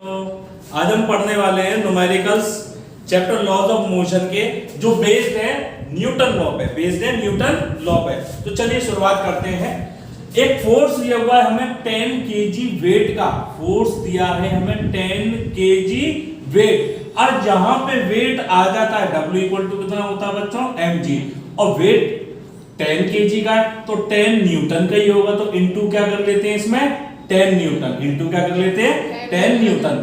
तो आज हम पढ़ने वाले हैं numericals chapter laws of motion के जो बेस्ड है न्यूटन लॉ पे, बेस्ड है न्यूटन लॉ पे। तो चलिए शुरुआत करते हैं। एक फोर्स दिया हुआ है हमें 10 kg वेट का, फोर्स दिया है हमें 10 kg वेट, और जहां पे वेट आ जाता है W इक्वल टू कितना होता है बच्चों mg, और वेट 10 kg का तो 10 न्यूटन का ही होगा, तो इनटू क्या कर लेते हैं इसमें 10 न्यूटन, इनटू क्या कर लेते हैं 10 न्यूटन।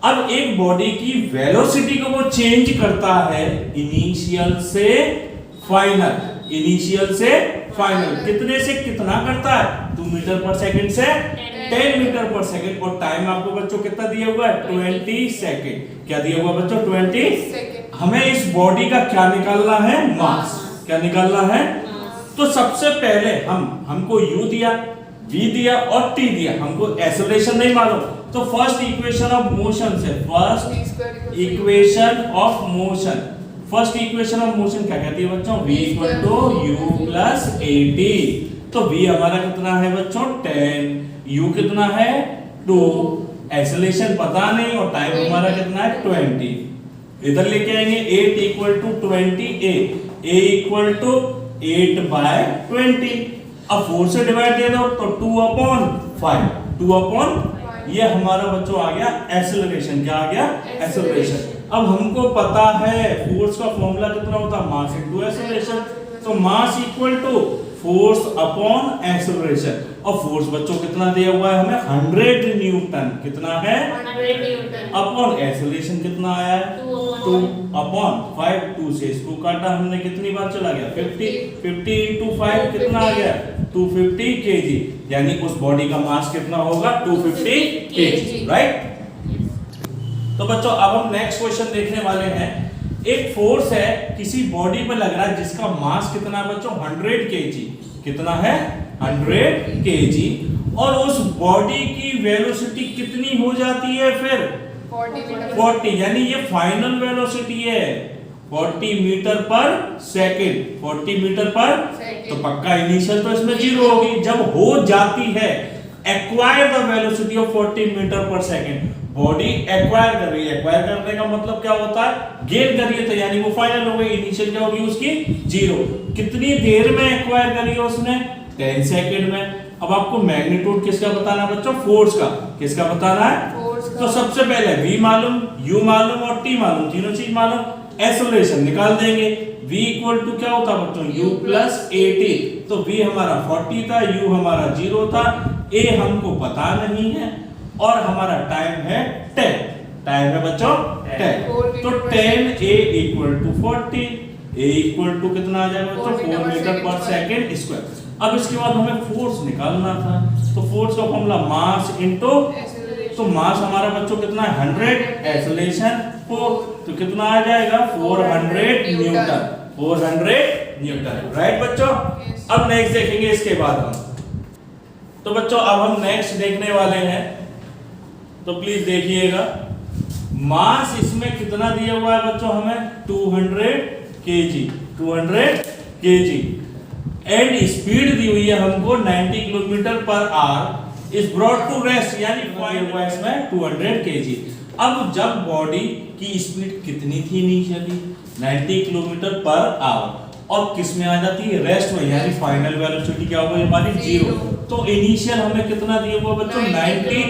अब एक बॉडी की वेलोसिटी को वो चेंज करता है इनिशियल से फाइनल, इनिशियल से फाइनल कितने से कितना करता है 2 मीटर पर सेकंड से 10 मीटर पर सेकंड, और टाइम आपको बच्चों कितना दिया हुआ है 20 सेकंड। क्या दिया हुआ बच्चों 20 सेकंड। हमें इस बॉडी का क्या निकालना है मास, क्या निकालना है। तो सबसे पहले हमको u दिया, v दिया और t दिया, हमको एक्सेलरेशन नहीं मालूम, तो फर्स्ट इक्वेशन ऑफ मोशन से, first equation of motion, first equation of motion क्या कहती है बच्चों v equal to u plus at। तो v हमारा कितना है बच्चों 10, u कितना है 2, एक्सेलरेशन पता नहीं और टाइम हमारा कितना है 20। इधर लेके आएंगे 8 equal to 20 a equal to 8/20। अब 4 से डिवाइड दे दो तो 2/5, 2/5 ये हमारा बच्चों आ गया एक्सेलरेशन। क्या आ गया एक्सेलरेशन। अब हमको पता है फोर्स का फॉर्मूला कितना होता है मास इनटू एक्सेलरेशन, तो mass equal to force upon acceleration, और फोर्स बच्चों कितना दिया हुआ है हमें 100 न्यूटन, कितना है 100 न्यूटन, अपॉन एक्सेलरेशन कितना आया है 2/5, 2 से इसको काटा हमने कितनी बार चला गया 50 into 5 कितना आ गया 250 kg, यानी उस बॉडी का मास कितना होगा 250 kg, राइट। तो बच्चों अब हम नेक्स्ट क्वेश्चन देखने वाले हैं। एक फोर्स है किसी बॉडी पर लग रहा है जिसका मास कितना है बच्चों 100 kg, कितना है 100 kg, और उस बॉडी की वेलोसिटी कितनी हो जाती है फिर 40, यानी ये फाइनल वेलोसिटी है 40 मीटर पर सेकंड, 40 मीटर पर, तो पक्का इनिशियल तो इसमें 0 होगी। जब हो जाती है acquire the velocity of 40 metre per second, body acquire कर रही है, एक्वायर करने का मतलब क्या होता है गेन कर रही है, तो यानी वो फाइनल हो गई। इनिशियल क्या होगी उसकी 0। कितनी देर में एक्वायर करी है उसने 10 सेकंड में। अब आपको मैग्नीट्यूड किसका बताना है बच्चों फोर्स का, किसका बताना है तो सबसे पहले v मालूम, u मालूम और t मालूम, तीनों चीज मालूम, एक्सेलरेशन निकाल देंगे। v इक्वल टू क्या होता है बच्चों u प्लस at, तो v हमारा 40 था, u हमारा 0 था, a हमको पता नहीं है, और हमारा टाइम है 10, टाइम है बच्चों 10, तो 10 a equal to 40, a equal to कितना आ जाएगा बच्चों 4 मीटर पर सेकंड स्क्वायर। अब इसके बाद हमें फोर्स निकालना था, तो फोर्स का फॉर्मूला मास इनटू, तो मास हमारा बच्चों कितना है 100, एक्सेलरेशन 4, तो कितना आ जाएगा 400 न्यूटन, 400 न्यूटन, राइट बच्चों। अब नेक्स्ट देखेंगे इसके बाद हम, तो बच्चों अब हम नेक्स्ट देखने वाले हैं, तो प्लीज देखिएगा। मास इसमें कितना दिया हुआ है बच्चों हमें 200 kg, 200 kg, एंड स्पीड दी हुई है हमको 90 kilometre per hour, is brought to rest, यानी इसमें 200 kg। अब जब बॉडी की स्पीड कितनी थी इनिशियली 90 किलोमीटर पर आवर, और किस में आ जाती है रेस्ट में, यानी फाइनल वेलोसिटी क्या होगी हमारी 0। तो इनिशियल हमें कितना दिया हुआ बच्चों 90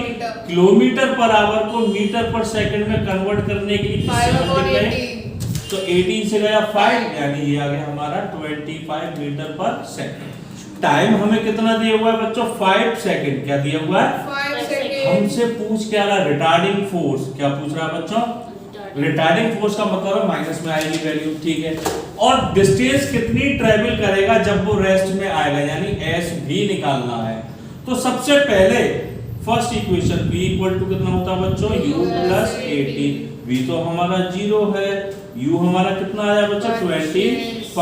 किलोमीटर पर आवर को मीटर पर सेकंड में कन्वर्ट करने के लिए तो 18 से गया 5, यानी ये आ गया हमारा 25 मीटर पर सेकंड। टाइम हमें कितना दिया हुआ है बच्चों 5 सेकंड, क्या दिया हुआ है 5 सेकंड। हमसे पूछ क्या रहा रिटार्डिंग फोर्स, क्या पूछ रहा है बच्चों रिटार्डिंग फोर्स का मतलब माइनस में आएगी वैल्यू, ठीक है, और डिस्टेंस कितनी ट्रेवल करेगा जब वो रेस्ट में आएगा, यानी एस भी निकालना है। तो सबसे पहले first equation v equal to कितना होता है बच्चों u प्लस at, v तो हमारा 0 है, u हमारा कितना आया बच्चों 25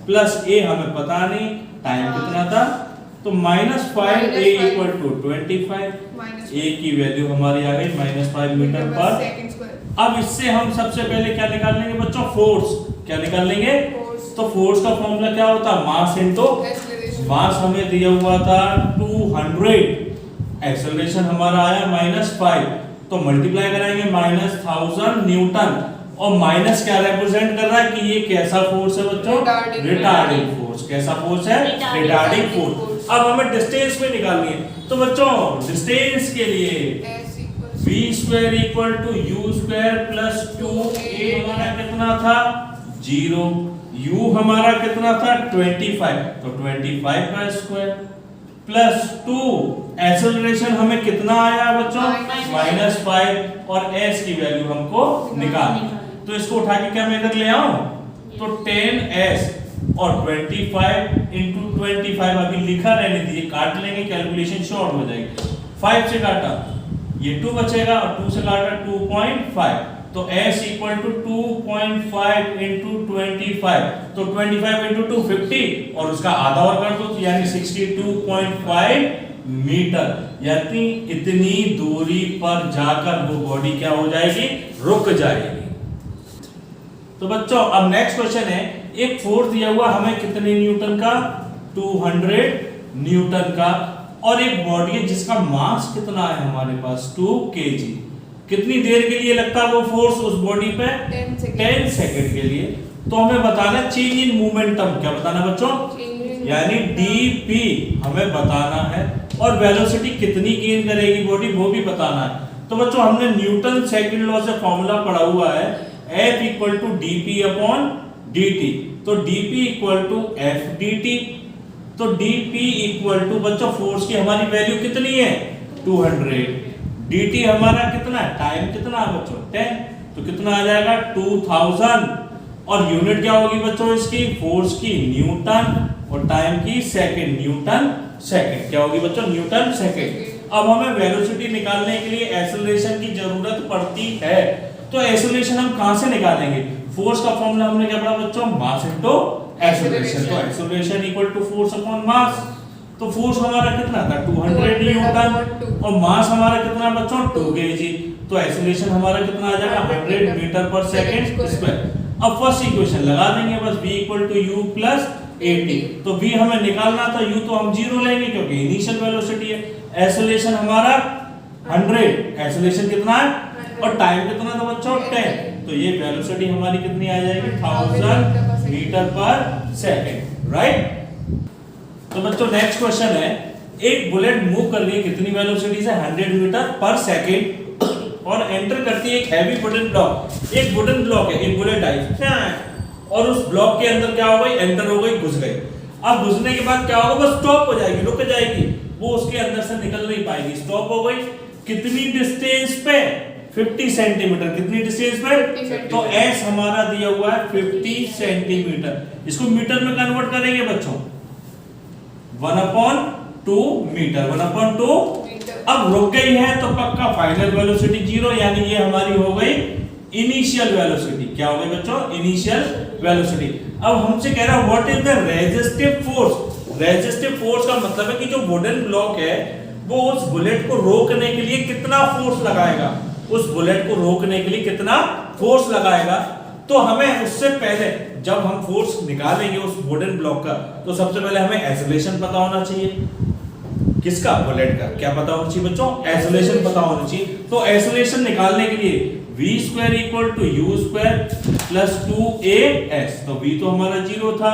प्लस a हमें पता नहीं, टाइम कितना था, तो -5 a इक्वल टू 25, a की वैल्यू हमारी आ गई -5 मीटर पर। अब इससे हम सबसे पहले क्या निकाल लेंगे बच्चों फोर्स, क्या निकाल लेंगे तो फोर्स का फॉर्मूला क्या होता है मास इनटू, मास हमें दिया हुआ था 200, एक्सेलरेशन हमारा आया -5, तो मल्टीप्लाई कराएंगे -1000 न्यूटन। और माइनस क्या रिप्रेजेंट कर रहा है कि ये कैसा फोर्स है बच्चों? Retarding force. कैसा फोर्स है? Retarding force. अब हमें डिस्टेंस में निकालनी है, तो बच्चों डिस्टेंस के लिए v square equal to u square plus 2a हमारा कितना था? 0। u हमारा कितना था? 25, तो 25 का स्क्वायर प्लस 2। एक्सेलरेशन हमें कितना आया बच्चों? -5 और s की वैल्यू हमको निकालनी। तो इसको उठा के क्या मैं इधर ले आऊं? तो 10s और 25 into 25 अभी लिखा रहने दीजिए, काट लेंगे, कैलकुलेशन शॉर्ट हो जाएगी। 5 से काटा ये 2 बचेगा और 2 से काटा 2.5, तो s इक्वल टू 2.5 into 25, तो 25 into 2 50 और उसका आधा और कर दो, तो यानी 62.5 मीटर। यानी इतनी दूरी पर जाकर वो बॉडी क्या हो जाएगी? रुक जाएगी। तो बच्चों अब नेक्स्ट क्वेश्चन है, एक फोर्स दिया हुआ हमें कितने न्यूटन का? 200 न्यूटन का, और एक बॉडी है जिसका मास कितना है हमारे पास? 2 kg। कितनी देर के लिए लगता है वो फोर्स उस बॉडी पे? 10 सेकंड के लिए। तो हमें बताना चेंज इन मोमेंटम। क्या बताना बच्चों? यानी dp हमें बताना है, और वेलोसिटी कितनी गेन करेगी बॉडी वो भी बताना है। तो बच्चों हमने न्यूटन सेकंड लॉ से फॉर्मूला पढ़ा हुआ है, F equal to dp upon dt। तो dp equal to f dt। तो dp इक्वल टू बच्चों फोर्स की हमारी वैल्यू कितनी है? 200। dt हमारा कितना है? टाइम कितना है बच्चों? 10। तो कितना आ जाएगा? 2000। और यूनिट क्या होगी बच्चों इसकी? फोर्स की न्यूटन, और टाइम की सेकंड। न्यूटन सेकंड क्या होगी बच्चों? Newton second. अब हमें वेलोसिटी निकालने के लिए एक्सेलरेशन की जरूरत पड़ती है, तो एक्सेलरेशन हम कहां से निकालेंगे? फोर्स का फॉर्मूला हमने क्या पढ़ा बच्चों? Mass into acceleration. तो acceleration equal to force upon mass. तो फोर्स हमारा कितना था? 200 न्यूटन, और मास हमारा कितना बच्चों? 2 kg। तो एक्सेलरेशन हमारा कितना आ जाएगा? 100 मीटर पर सेकंड स्क्वायर। अब फर्स्ट इक्वेशन लगा देंगे बस, v equal to u plus 80। तो v हमें निकालना था, u तो हम 0 लेंगे क्योंकि इनिशियल वेलोसिटी है। एक्सेलरेशन हमारा 100, एक्सेलरेशन कितना है और टाइम कितना था बच्चों? 10। तो ये वेलोसिटी हमारी कितनी आ जाएगी? 1000 मीटर पर सेकंड, राइट। तो बच्चों नेक्स्ट क्वेश्चन है, एक बुलेट मूव कर रही है कितनी वेलोसिटी से? 100 मीटर पर सेकंड, और एंटर करती है एक हैवी वुडन ब्लॉक। एक वुडन ब्लॉक है, एक बुलेट आई और उस ब्लॉक के अंदर क्या हो गई? एंटर हो गई, घुस गई। अब घुसने के बाद क्या होगा? बस स्टॉप हो जाएगी, रुक जाएगी, वो उसके अंदर से निकल नहीं पाएगी, स्टॉप हो गई। कितनी डिस्टेंस पे? 50 सेंटीमीटर। कितनी डिस्टेंस पे? तो s हमारा दिया हुआ है 50 सेंटीमीटर। इसको मीटर में कन्वर्ट करेंगे बच्चों, 1/2 मीटर, 1/2। अब रुक गई है तो पक्का फाइनल वेलोसिटी 0, यानी ये हमारी हो गई इनिशियल वेलोसिटी। क्या हो गई बच्चों? Initial velocity. अब हमसे कह रहा है what is the resistive force. Resistive force का मतलब है कि जो वुडन ब्लॉक है वो उस बुलेट को रोकने के लिए कितना फोर्स लगाएगा, उस बुलेट को रोकने के लिए कितना फोर्स लगाएगा। तो हमें उससे पहले जब हम फोर्स निकालेंगे उस वुडन ब्लॉक का, तो सबसे पहले हमें एक्सेलरेशन पता होना चाहिए। किसका? बुलेट का। क्या पता होना चाहिए बच्चों? एक्सेलरेशन पता होना चाहिए। तो एक्सेलरेशन निकालने के लिए v square equal to u square plus 2as। तो v तो हमारा 0 था,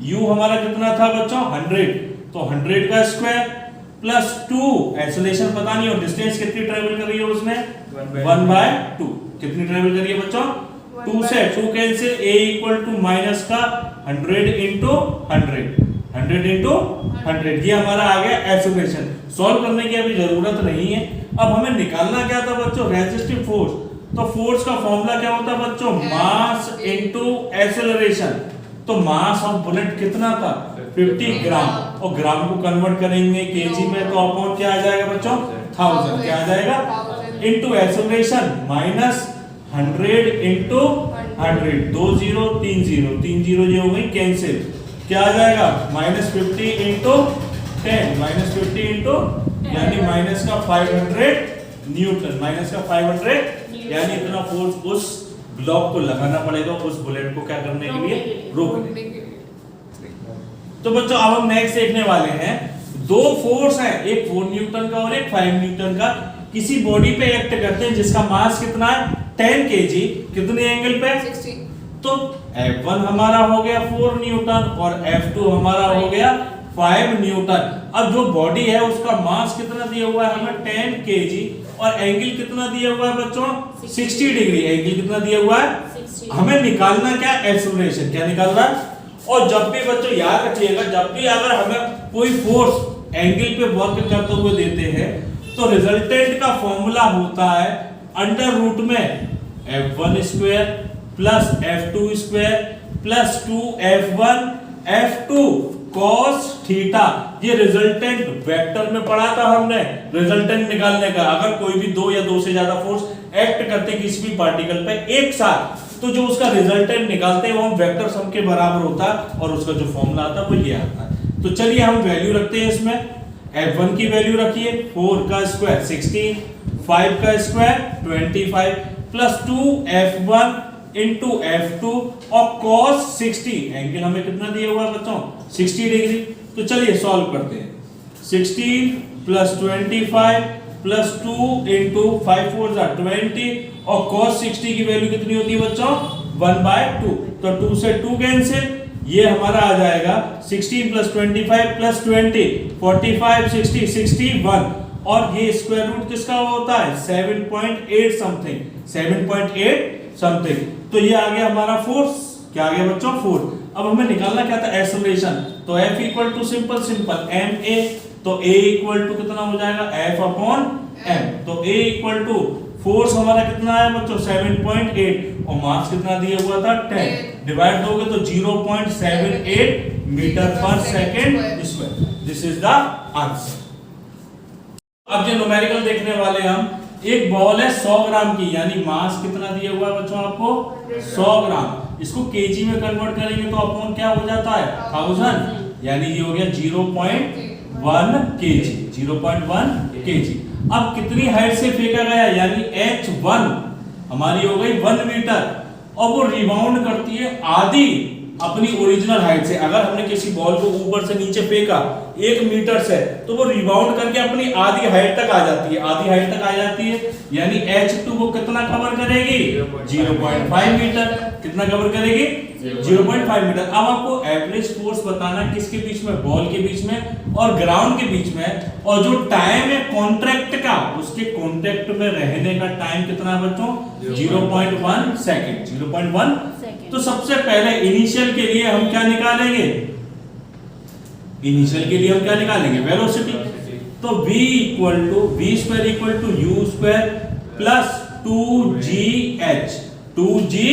u हमारा कितना था बच्चों? 100, तो 100 का स्क्वायर प्लस 2, एक्सेलरेशन पता नहीं, और डिस्टेंस कितनी ट्रेवल कर रही है उसने? 1/2। कितनी ट्रेवल कर रही है बच्चों? 2 से 2 cancel, a equal to minus का 100 into 100, 100 into 100। ये हमारा आ गया एक्सेलरेशन। सॉल्व करने की अभी जरूरत नहीं है। अब हमें निकालना क्या था बच्चों? Resistive force. तो फोर्स का फॉर्मूला क्या होता है बच्चों? Mass into acceleration. तो मास ऑफ बुलेट कितना था? 50 ग्राम, और ग्राम को कन्वर्ट करेंगे केजी में, तो अपॉन क्या आ जाएगा बच्चों? 1000। क्या आ जाएगा? इनटू एक्सेलरेशन माइनस 100 इनटू 100, 2 0 3 0, 3 0 ये हो गई कैंसिल। क्या आ जाएगा? -50 इनटू 10, -50 इनटू, यानी माइनस का 500 न्यूटन, माइनस का 500, यानी इतना फोर्स उस ब्लॉक को लगाना पड़ेगा उस बुलेट को क्या करने के लिए? रोकने के लिए। तो बच्चों अब हम नेक्स्ट देखने वाले हैं, दो फोर्स हैं, एक 4 न्यूटन का और एक 5 न्यूटन का। किसी बॉडी पे एक्ट करते हैं जिसका मास कितना है 10 kg, कितने एंगल पे 60। तो F1 हमारा हो गया 4 न्यूटन और F2 हमारा हो गया 5 न्यूटन। अब जो बॉडी है उसका मास कितना दिया हुआ है हमें 10 kg और एंगल कितना दिया हुआ है बच्चों 60 डिग्री। एंगल कितना दिया हुआ है 60। हमें निकालना क्या एक्सेलरेशन, क्या निकालना है। और जब भी बच्चों याद रखिएगा, जब भी अगर हमें कोई फोर्स एंगल पे वर्क करते हुए देते हैं तो रिजल्टेंट का फॉर्मूला होता है अंडर रूट में F1 square plus F2 square plus 2F1 F2 cos theta. ये रिजल्टेंट वेक्टर में पढ़ा था हमने, रिजल्टेंट निकालने का। अगर कोई भी दो या दो से ज्यादा फोर्स एक्ट करते किसी भी पार्टिकल पे एक साथ, तो जो उसका रिजल्टेंट निकालते हैं वो हम वेक्टर सम के बराबर होता है और उसका जो फॉर्मूला आता है वो ये आता है। तो चलिए हम वैल्यू रखते हैं इसमें। F1 की वैल्यू रखिए 4 का स्क्वायर 16, 5 का square 25 plus 2F1 into F2 और cos 60। एंगल हमें कितना दिया हुआ है बच्चों 60 डिग्री। तो चलिए सॉल्व करते हैं। 16 प्लस 25 प्लस 2 इंटू 5 4 20 और cos 60 की वैल्यू कितनी होती है बच्चों 1/2। तो 2 से 2 कैंसिल, ये हमारा आ जाएगा 16 प्लस 25 प्लस 20 45 60 61 और ये स्क्वायर रूट किसका होता है 7.8 समथिंग 7.8 समथिंग। तो ये आ गया हमारा फोर्स, क्या आ गया बच्चों फोर्स। अब हमें निकालना क्या था एक्सेलरेशन। तो F equal to simple ma, तो A इक्वल टू कितना हो जाएगा F/m। तो A इक्वल टू फोर्स हमारा कितना है बच्चों 7.8 और मास कितना दिया हुआ था 10, डिवाइड दोगे तो 0.78 metre per second square. This is the answer. अब जो न्यूमेरिकल देखने वाले हम, एक बॉल है 100 ग्राम की, यानी मास कितना दिया हुआ है बच्चों आपको 100 ग्राम। इसको केजी में कन्वर्ट करेंगे तो अपॉन क्या हो जाता है 1000, यानी ये हो गया 0.1 केजी 0.1 केजी। अब कितनी हाइट से फेंका गया, यानी H1 हमारी हो गई 1 मीटर और वो रिबाउंड करती है आधी अपनी ओरिजिनल हाइट से। अगर हमने किसी बॉल को ऊपर से नीचे फेंका 1 मीटर से तो वो रिबाउंड करके अपनी आधी हाइट तक आ जाती है, आधी हाइट तक आ जाती है, यानी H2 को कितना कवर करेगी 0.5 मीटर। कितना कवर करेगी 0.5 मीटर। अब आपको एवरेज फोर्स बताना है किसके बीच में, बॉल के बीच में और ग्राउंड के बीच में, और जो टाइम है कॉन्ट्रैक्ट का, उसके कॉन्ट्रैक्ट में रहने का टाइम कितना है बच्चों 0.1 सेकंड 0.1। तो सबसे पहले इनिशियल के लिए हम क्या निकालेंगे, इनिशियल के लिए हम क्या निकालेंगे वेलोसिटी। तो v square equal to u square plus 2gh 2gh,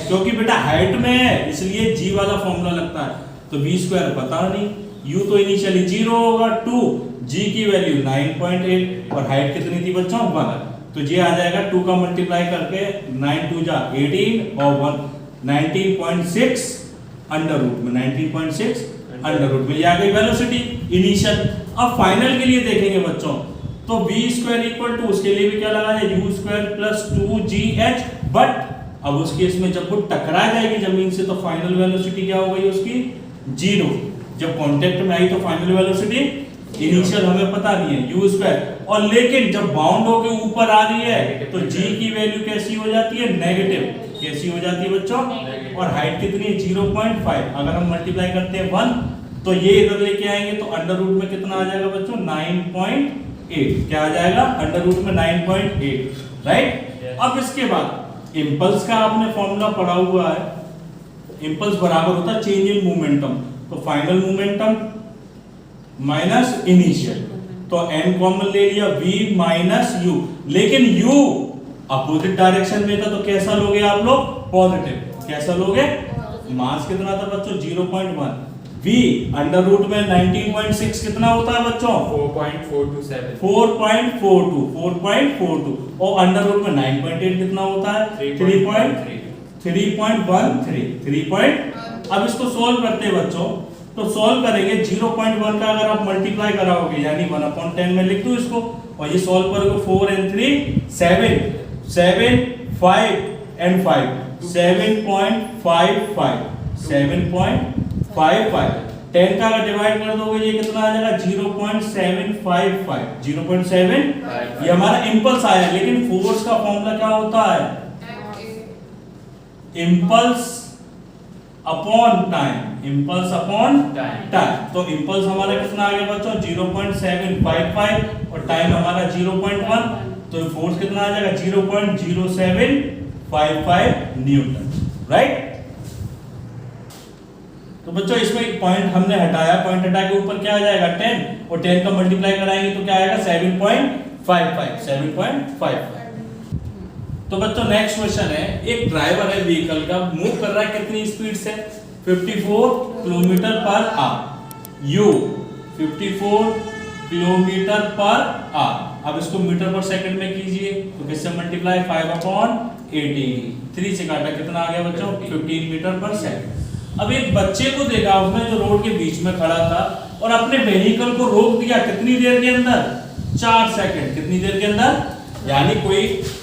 क्योंकि बेटा हाइट में है इसलिए g वाला फॉर्मूला लगता है। तो v स्क्वायर पता नहीं, u तो इनिशियली 0 होगा, 2 g की वैल्यू 9.8 और हाइट कितनी थी बच्चों 1। तो ये आ जाएगा 2 का मल्टीप्लाई करके 9 2 जा 18 और 1 19.6 अंडर रूट में 19.6 अंडर रूट में ये आ गई वेलोसिटी इनिशियल। अब फाइनल के लिए देखेंगे बच्चों, तो v स्क्वायर इक्वल टू उसके लिए भी क्या लगा है u square plus 2gh, but अब उस केस में जब वो टकरा जाएगी जमीन से तो फाइनल वेलोसिटी क्या हो गई उसकी 0। जब कांटेक्ट में आई तो फाइनल वेलोसिटी इनिशियल हमें पता नहीं है u स्क्वायर, और लेकिन जब बाउंड होके ऊपर आ रही है तो g की वैल्यू कैसी हो जाती है नेगेटिव। कैसी हो जाती है बच्चों, और हाइट कितनी है 0.5। अगर हम मल्टीप्लाई करते हैं 1 तो ये इधर लेके आएंगे तो अंडर रूट में कितना आ जाएगा बच्चों 9.8। क्या आ जाएगा अंडर रूट में 9.8, राइट। अब इसके बाद इंपल्स का आपने फॉर्मूला पढ़ा हुआ है, इंपल्स बराबर होता है चेंज इन मोमेंटम। तो फाइनल मोमेंटम माइनस इनिशियल, तो n कॉमन ले लिया v माइनस u, लेकिन u अपोजिट डायरेक्शन में था तो कैसा लोगे आप लोग पॉजिटिव। कैसा लोगे, मास कितना था बच्चों 0.1, v अंडर रूट में 19.6 कितना होता है बच्चों 4.42 और अंडर रूट में 9.8 कितना होता है 3.13। अब इसको सोल्व करते हैं बच्चों, तो सोल्व करेंगे 0.1 का अगर आप मल्टीप्लाई कराओगे यानी 1/10 में लिख दो इसको, और ये सोल्व करोगे 4 and 3 7 5 and 5 7.55 10 का अगर डिवाइड कर दोगे ये कितना आ जाएगा 0.755 0.7 ये हमारा इंपल्स आया। लेकिन फोर्स का फॉर्मूला क्या होता है? Impulse upon time, impulse upon time. तो इंपल्स हमारा कितना आ गया बच्चों 0.755 और टाइम हमारा 0.1, तो फोर्स कितना आ जाएगा 0.0755 न्यूटन, राइट। तो बच्चों इसमें एक पॉइंट हमने हटाया, पॉइंट हटा के ऊपर क्या आ जाएगा 10 और 10 का मल्टीप्लाई कराएंगे तो क्या आएगा 7.55। तो बच्चों नेक्स्ट क्वेश्चन है, एक ड्राइवर है व्हीकल का, मूव कर रहा है कितनी स्पीड से 54 kilometre per our, you 54 kilometre per our. अब इसको मीटर पर सेकंड में कीजिए तो किससे मल्टीप्लाई 5/80, 3 से काटा कितना आ गया बच्चों 15 मीटर पर सेकंड। अब एक बच्चे को देखा उसने जो रोड के बीच में खड़ा था और अपने व्हीकल को रोक दिया कितनी देर के अंदर 4 सेकंड। कितनी देर के अंदर? यानी कोई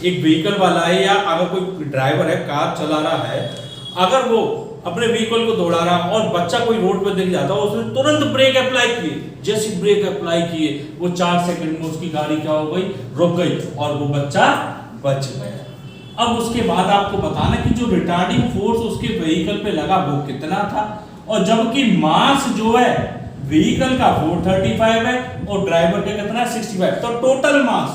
एक व्हीकल वाला है या अगर कोई ड्राइवर है कार चला रहा है, अगर वो अपने व्हीकल को दौड़ा रहा और बच्चा कोई रोड पे दिख जाता है उसने तुरंत ब्रेक अप्लाई किए, जैसे ब्रेक अप्लाई किए वो 4 सेकंड में उसकी गाड़ी क्या हो गई रुक गई और वो बच्चा बच गया। अब उसके बाद आपको बताना कि जो रिटार्डिंग फोर्स उसके व्हीकल पे लगा वो कितना था, और जबकि मास जो है व्हीकल का 435 है और ड्राइवर का कितना है 65, तो टोटल मास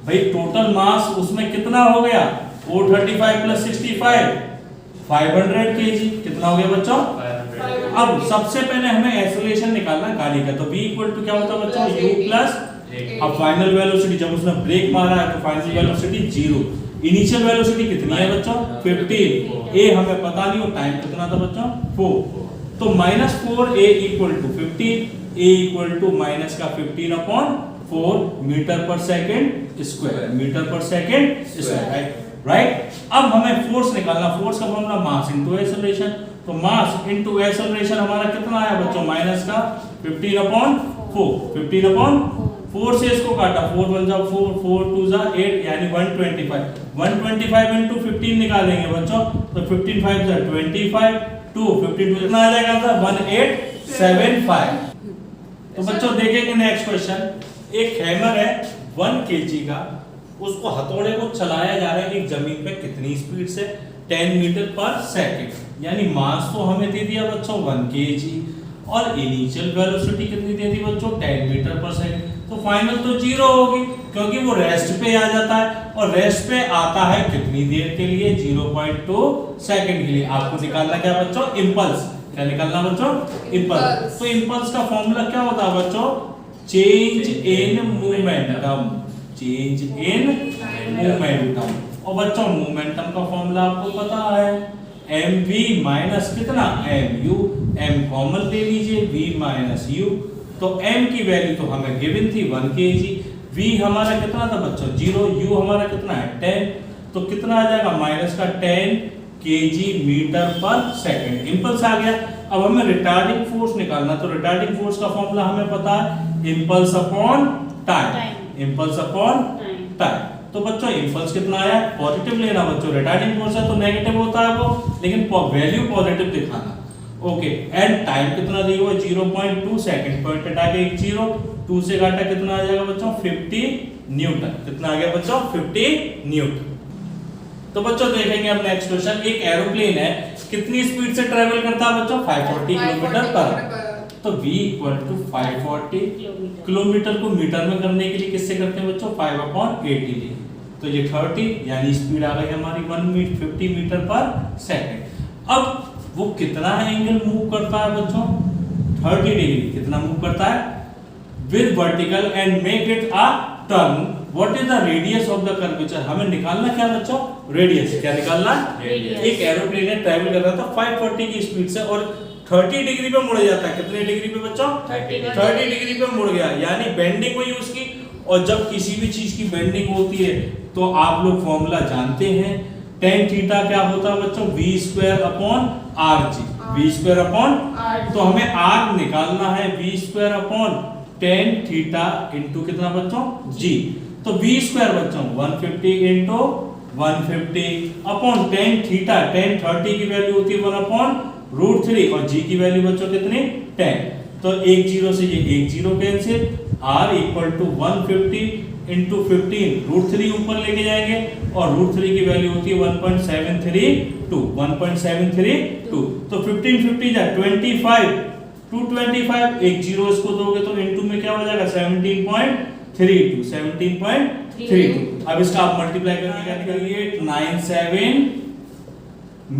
भाई टोटल मास उसमें कितना हो गया 435 प्लस 65 500 केजी। कितना हो गया बच्चों 500। अब सबसे पहले हमें एक्सेलरेशन निकालना गाड़ी का, तो v इक्वल टू क्या होता है बच्चों u प्लस, अब फाइनल वेलोसिटी जब उसने ब्रेक मारा है तो फाइनल वेलोसिटी 0, इनिशियल वेलोसिटी कितनी है बच्चों 15, a हमें पता नहीं और टाइम कितना था बच्चों 4, तो -4a equal to 15, a equal to minus का 15/4 metre per second square, metre per second square, right. अब हमें फोर्स निकालना, फोर्स का फॉर्मूला मास इनटू एक्सेलरेशन, तो मास इनटू एक्सेलरेशन हमारा कितना आया बच्चों माइनस का 15/4 से इसको काटा 4 1 जा 4 4 2 जा 8 यानी 125 इनटू 15 निकालेंगे बच्चों तो 15 5 जा 25 2 52 कितना आ जाएगा आंसर 1875। तो बच्चों देखेंगे नेक्स्ट क्वेश्चन, एक हैमर है 1 केजी का, उसको हथौड़े को चलाया जा रहा है एक जमीन पे कितनी स्पीड से 10 मीटर पर सेकंड, यानी मास तो हमें दे दिया बच्चों 1 केजी और इनिशियल वेलोसिटी कितनी दे दी बच्चों 10 मीटर पर सेकंड, तो फाइनल तो 0 होगी क्योंकि वो रेस्ट पे आ जाता है और रेस्ट पे आता है कितनी देर के लिए 0.2 सेकंड के लिए। आपको निकालना क्या बच्चों इंपल्स, क्या निकालना बच्चों इंपल्स। तो इंपल्स का फॉर्मूला क्या होता है बच्चों change in momentum, change in momentum, और बच्चों मोमेंटम का फॉर्मूला आपको पता है mv माइनस कितना mu, m कॉमन ले लीजिए v माइनस u, तो m की वैल्यू तो हमें गिवन थी 1 kg, v हमारा कितना था बच्चों 0, u हमारा कितना है 10, तो कितना आ जाएगा माइनस का 10 kg metre per second, impulse आ गया। अब हमें रिटार्डिंग फोर्स निकालना, तो रिटार्डिंग फोर्स का फॉर्मूला हमें पता है impulse upon time, impulse upon time. तो बच्चों इंपल्स कितना आया पॉजिटिव लेना बच्चों, रिटार्डिंग फोर्स है तो नेगेटिव होता है वो, लेकिन वैल्यू पॉजिटिव दिखाना, ओके। एंड टाइम कितना दिया हुआ 0.2 सेकंड, पॉइंट हटा के 1 0 2 से काटा कितना आ जाएगा बच्चों 50 न्यूटन, कितना आ गया बच्चों 50 न्यूटन। तो बच्चों देखेंगे अब नेक्स्ट क्वेश्चन, एक एरोप्लेन है कितनी स्पीड से ट्रेवल करता है बच्चों 540 किलोमीटर पर, तो v इक्वल टू 540 किलोमीटर को मीटर में करने के लिए किससे करते हैं बच्चों 5/80, तो ये 30 यानी स्पीड आ गई हमारी 150 मीटर पर सेकंड। अब वो कितना एंगल मूव करता है बच्चों 30 डिग्री, कितना मूव करता है with vertical and make it a turn, what is the radius of the curvature, हमें निकालना क्या बच्चों रेडियस, क्या निकालना रेडियस। एक एरोप्लेन है ट्रैवल कर रहा था 540 की स्पीड से और 30 डिग्री पे मुड़ जाता है, कितने डिग्री पे बच्चों 30 डिग्री पे मुड़ गया, यानी बेंडिंग हुई उसकी, और जब किसी भी चीज की बेंडिंग होती है तो आप लोग फॉर्मूला जानते हैं tan थीटा क्या होता है बच्चों v²/rg, v²/, तो हमें r निकालना है v²/tan थीटा इनटू कितना बच्चों g, तो v² बच्चों 150 इनटू 150/tan थीटा, tan 30 की वैल्यू होती है 1/√3 और g की वैल्यू बच्चों कितनी 10, तो एक जीरो से ये एक zero cancel, r equal to 150 into 15 √3 ऊपर लेके जाएंगे और √3 की वैल्यू होती है 1.732 1.732। तो 15 50 जा 25 225, एक जीरो इसको दोगे तो इनटू में क्या हो जाएगा 17.32 17.32। अब इसका आप मल्टीप्लाई करके क्या निकालिए 3897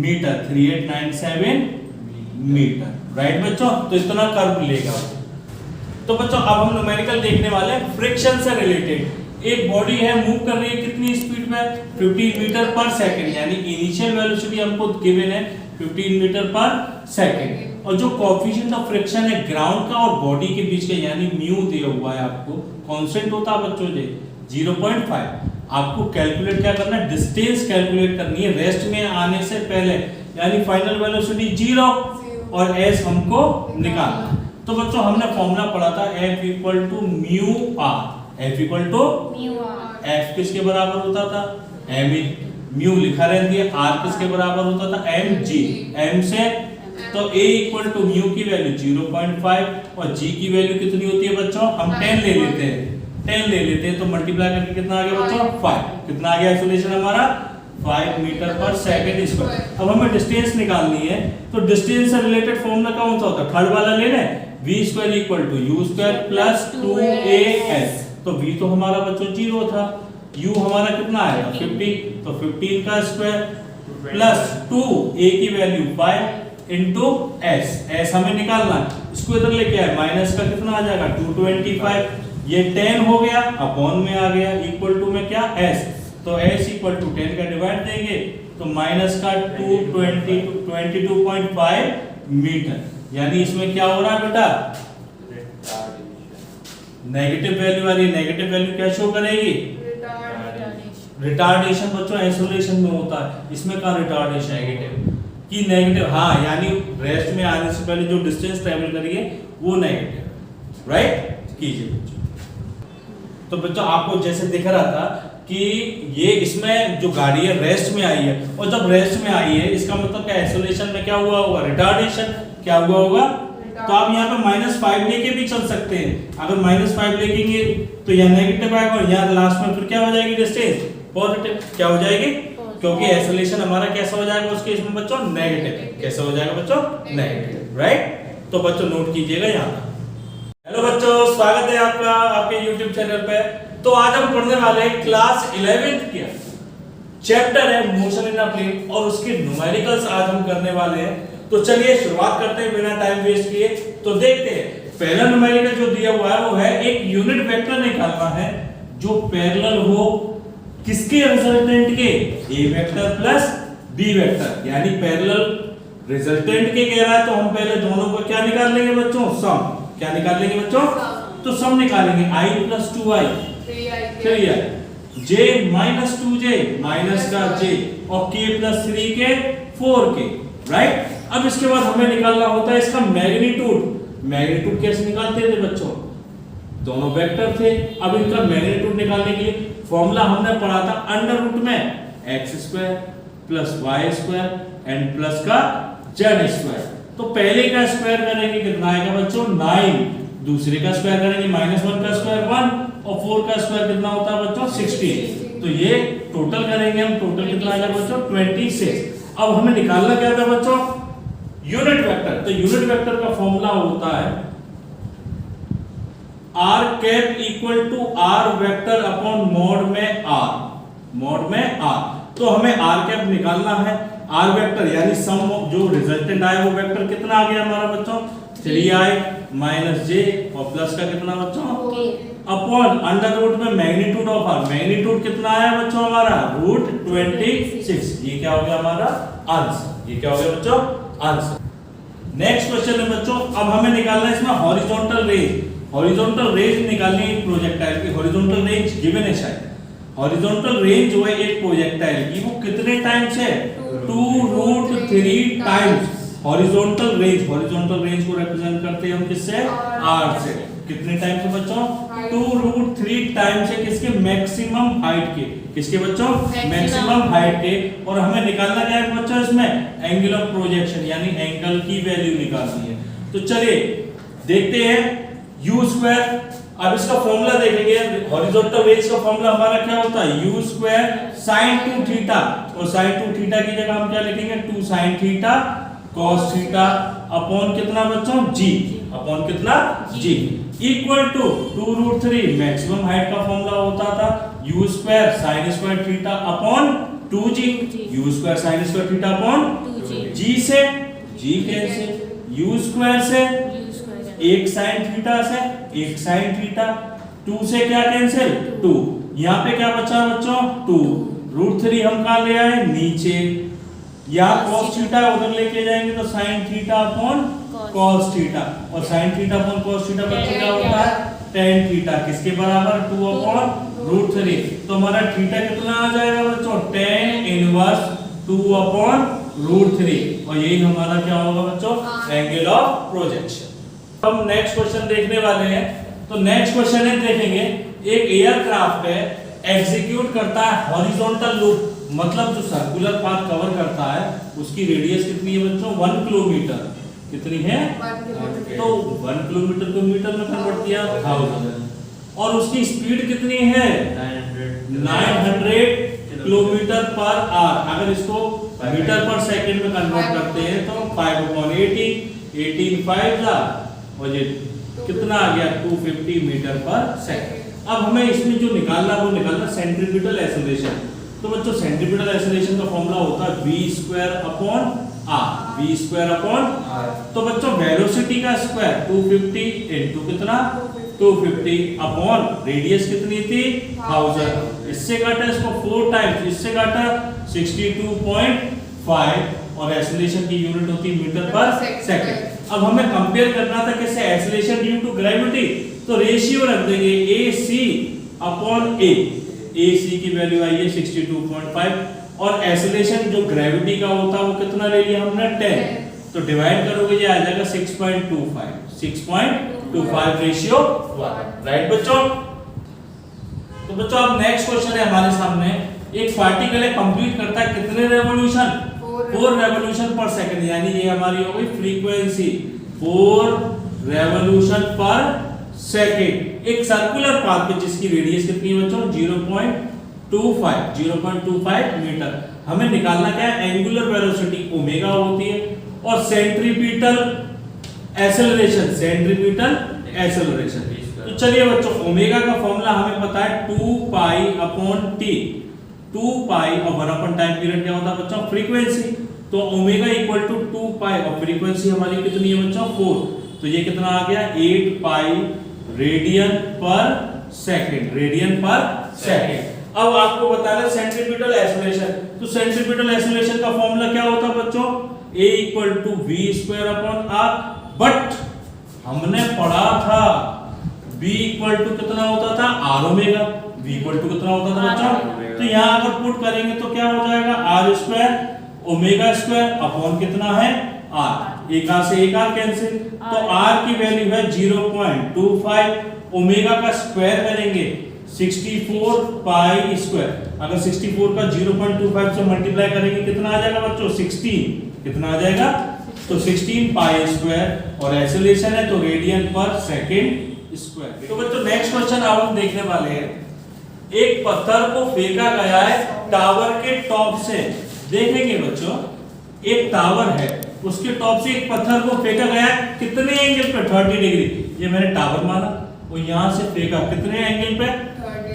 मीटर 3897 मीटर, राइट बच्चों। तो इतना कर्व लेगा। तो बच्चों अब हम न्यूमेरिकल देखने वाले हैं फ्रिक्शन से रिलेटेड। एक बॉडी है मूव कर रही है कितनी स्पीड में 15 मीटर पर सेकंड, यानी इनिशियल वेलोसिटी हमको गिवन है 15 मीटर पर सेकंड, और जो कोएफिशिएंट ऑफ फ्रिक्शन है ग्राउंड का और बॉडी के बीच का यानी म्यू दिया हुआ है आपको, कांस्टेंट होता है बच्चों जी 0.5। आपको कैलकुलेट क्या करना है, डिस्टेंस कैलकुलेट करनी है रेस्ट में आने से पहले, यानी फाइनल वेलोसिटी 0 और s हमको निकालना। तो बच्चों हमने फॉर्मूला पढ़ा था F equal to mu R, F equal to F किसके बराबर होता था m, म्यू लिखा रहती है, r किसके बराबर होता था mg, m से तो a इक्वल टू म्यू की वैल्यू 0.5 और g की वैल्यू कितनी होती है बच्चों, हम 10 ले लेते हैं, 10 ले लेते हैं तो मल्टीप्लाई करके कितना आ गया बच्चों 5, कितना आ गया आइसोलेशन हमारा 5 मीटर पर सेकंड स्क्वायर। अब हमें डिस्टेंस निकालनी है, तो डिस्टेंस से रिलेटेड फॉर्मूला कौन सा होता है, थर्ड वाला लेना है, v square equal to u square plus 2as। तो v तो हमारा बच्चों 0 था, u हमारा कितना आएगा 50, तो 15 का स्क्वायर प्लस 2a की वैल्यू 5 इंटू s हमें निकालना है, इसको इधर लेके आए माइनस का कितना आ जाएगा 225, ये 10 हो गया अपॉन में आ गया इक्वल टू में क्या s, तो s इक्वल टू 10 का डिवाइड देंगे तो माइनस का 22.5 मीटर, यानी इसमें क्या हो रहा है बेटा नेगेटिव वैल्यू आ रही है, नेगेटिव वैल्यू क्या शो करेगी रिटार्डेशन। बच्चों आइसोलेशन में होता है, इसमें कहां रिटार्डेशन नेगेटिव की नेगेटिव, हाँ यानी रेस्ट में आने से पहले जो डिस्टेंस ट्रेवल करिए वो नेगेटिव, राइट कीजिए बच्चों। तो बच्चों आपको जैसे दिख रहा था कि ये इसमें जो गाड़ी है रेस्ट में आई है, और जब रेस्ट में आई है इसका मतलब क्या आइसोलेशन में क्या हुआ होगा रिटार्डेशन, क्या हुआ होगा। तो आप यहाँ पे -5 लेके भी चल सकते हैं, अगर -5 लेंगे तो यहाँ नेगेटिव आएगा और यहाँ लास्ट में फिर क्या हो जाएगी डिस्टेंस पॉजिटिव, क्या हो जाएगी, क्योंकि आइसोलेशन हमारा कैसा हो जाएगा उस केस में बच्चों नेगेटिव, कैसा हो जाएगा बच्चों नेगेटिव, राइट। तो बच्चों नोट कीजिएगा यहाँ पर। हेलो बच्चों, स्वागत है आपका आपके YouTube चैनल पे। तो आज हम पढ़ने वाले हैं क्लास 11th के चैप्टर है मोशन इन अ प्लेन और उसके न्यूमेरिकल्स आज हम करने वाले हैं। तो चलिए शुरुआत करते हैं बिना टाइम वेस्ट किए। तो देखते हैं पहला न्यूमेरिकल जो दिया हुआ है वो है एक यूनिट वेक्टर निकालना है जो पैरेलल हो किसके रिजल्टेंट के, a vector plus b vector, यानी पैरेलल रिजल्टेंट के कह रहा है तो हम पहले दोनों को क्या निकाल लेंगे बच्चों, सम। क्या निकाल लेंगे बच्चों, तो सम निकालेंगे i plus 2i 3i, j minus 2j minus का j और k प्लस 3 के 4k, राइट। अब इसके बाद हमें निकालना होता है इसका मैग्नीट्यूड। मैग्नीट्यूड कैसे निकालते थे बच्चों, दोनों वेक्टर थे, अब इनका मैग्नीट्यूड निकालने के लिए फॉर्मूला हमने पढ़ा था अंडर रूट में x square plus y square and plus का z स्क्वायर। तो पहले का स्क्वायर करेंगे कितना आएगा बच्चों 9, दूसरे का स्क्वायर करेंगे -1 का स्क्वायर 1 और 4 का स्क्वायर कितना होता है बच्चों 16। तो ये टोटल करेंगे हम, टोटल कितना आएगा बच्चों 26। अब हमें निकालना क्या था बच्चों यूनिट वेक्टर। तो यूनिट वेक्टर का फॉर्मूला होता है r cap equal to r vector upon mod में r, मॉड में r। तो हमें r कैप निकालना है, r वेक्टर यानी सम जो रिजल्टेंट आया वो वेक्टर कितना आ गया हमारा बच्चों 3i माइनस j और प्लस का कितना बच्चों अपॉन अंडर रूट में मैग्नीट्यूड ऑफ r। मैग्नीट्यूड कितना आया बच्चों हमारा √26। ये क्या हो गया हमारा आंसर, ये क्या हो गया बच्चों आंसर। नेक्स्ट क्वेश्चन है बच्चों, अब हमें निकालना है इसमें हॉरिजॉन्टल रेंज। हॉरिजॉन्टल रेंज निकालनी है प्रोजेक्टाइल की, हॉरिजॉन्टल रेंज गिवन है शायद। हॉरिजॉन्टल रेंज जो है एक प्रोजेक्टाइल की वो कितने टाइम्स है 2√3 times. Horizontal range, horizontal range को रिप्रेजेंट करते हैं हम किससे r से। कितने टाइम से बच्चों 2√3 टाइम्स है किसके मैक्सिमम हाइट के, किसके बच्चों मैक्सिमम हाइट के। और हमें निकालना क्या है बच्चों इसमें एंगल ऑफ प्रोजेक्शन यानी एंगल की वैल्यू निकालनी है। तो चलिए देखते हैं u स्क्वायर। अब इसका फॉर्मूला देखेंगे, हॉरिजॉन्टल रेंज का फॉर्मूला हमारा क्या होता है, u स्क्वायर sin 2 थीटा, और sin 2 थीटा की जगह हम क्या लिखेंगे, 2 sin theta cos theta upon कितना बच्चों, g, अपॉन कितना g, equal to 2√3 maximum height का फॉर्मूला होता था u square sin square theta upon 2g, u square sin square theta upon 2g, से g कैंसिल, u स्क्वायर से एक sin थीटा से एक sin थीटा, 2 से क्या कैंसिल 2, यहाँ पे क्या बचा बच्चों 2, √3 हम कहाँ ले आए नीचे, यहाँ cos थीटा उधर लेके जाएंगे तो sin theta upon cos theta, और sin theta upon cos theta बच्चों क्या होता है tan थीटा, किसके बराबर 2 अपॉन √3, तो हमारा थीटा कितना आ जाएगा बच्चों tan इनवर्स 2 अपॉन √3, और यही हमारा क्या होगा बच्चों एंगल ऑफ प्रोजेक्शन। हम नेक्स्ट क्वेश्चन देखने वाले हैं। तो नेक्स्ट क्वेश्चन है, देखेंगे एक एयरक्राफ्ट है एग्जीक्यूट करता है हॉरिजॉन्टल लूप, मतलब जो सर्कुलर पाथ कवर करता है उसकी रेडियस कितनी है बच्चों 1 किलोमीटर, कितनी है 1 किलोमीटर, तो 1 किलोमीटर को मीटर में कन्वर्ट किया 1000, और उसकी स्पीड कितनी है 900 किलोमीटर पर आवर, अगर इसको मीटर पर सेकंड में कन्वर्ट करते हैं तो 5/80, 18 5 और ये कितना आ गया 250 मीटर पर सेकंड। अब हमें इसमें जो निकालना वो निकालना सेंट्रीपिटल एक्सेलरेशन। तो बच्चों सेंट्रीपिटल एक्सेलरेशन का फॉर्मूला होता है v square upon r, v square upon r। तो बच्चों वेलोसिटी का स्क्वायर 250 इनटू कितना 250 अपॉन रेडियस कितनी थी 1000, इससे काटा इसको 4 टाइम्स, इससे काटा 62.5, और एक्सेलरेशन की यूनिट होती है मीटर पर सेकंड। अब हमें कंपेयर करना था कैसे एक्सेलरेशन ड्यू टू ग्रेविटी, तो रेशियो रख देंगे AC अपॉन A, AC की वैल्यू आई है 62.5, और एक्सेलरेशन जो ग्रेविटी का होता है वो कितना ले लिया हमने 10, तो डिवाइड करोगे ये आ जाएगा 6.25 रेशियो 1, राइट बच्चों। तो बच्चों अब नेक्स्ट क्वेश्चन है हमारे सामने, एक पार्टिकल है कंप्लीट करता है कितने रेवोल्यूशन 4 रेवोल्यूशन पर सेकंड, यानी ये हमारी हो गई फ्रीक्वेंसी 4 रेवोल्यूशन पर सेकंड, एक सर्कुलर पाथ पे जिसकी रेडियस कितनी है बच्चों 0.25 मीटर। हमें निकालना क्या है एंगुलर वेलोसिटी ओमेगा होती है, और सेंट्रीपिटल एक्सेलरेशन, तो चलिए बच्चों ओमेगा का फॉर्मूला हमें पता है 2 पाई अपॉन टी, 2 पाई और 1 अपॉन टाइम पीरियड क्या होता है बच्चों फ्रीक्वेंसी, तो ओमेगा इक्वल टू 2 पाई और फ्रीक्वेंसी हमारी कितनी है बच्चों 4, तो ये कितना आ गया 8 पाई रेडियन पर सेकंड। अब आपको बताना सेंट्रीपिटल एक्सेलरेशन, तो सेंट्रीपिटल एक्सेलरेशन का फॉर्मूला क्या होता है बच्चों A equal to v square upon r, but हमने पढ़ा था b इक्वल टू कितना होता था r omega, v equal to कितना होता था बच्चों, तो यहाँ अगर पुट करेंगे तो क्या हो जाएगा r square omega square upon कितना है r, एक r से एक r कैंसिल, तो r की वैल्यू है 0.25, ओमेगा का स्क्वायर करेंगे 64 पाई स्क्वायर, अगर 64 का 0.25 से मल्टीप्लाई करेंगे कितना आ जाएगा बच्चों 16, कितना आ जाएगा तो 16 पाई स्क्वायर, और एक्सेलरेशन है तो रेडियन पर सेकंड स्क्वायर। तो बच्चों नेक्स्ट क्वेश्चन अब हम देखने वाले हैं, एक पत्थर को फेंका गया है टावर के टॉप से, देखेंगे बच्चों एक टावर है उसके टॉप से एक पत्थर को फेंका गया है कितने एंगल पे 30 डिग्री, ये मैंने टावर माना, वो यहां से फेंका कितने एंगल पे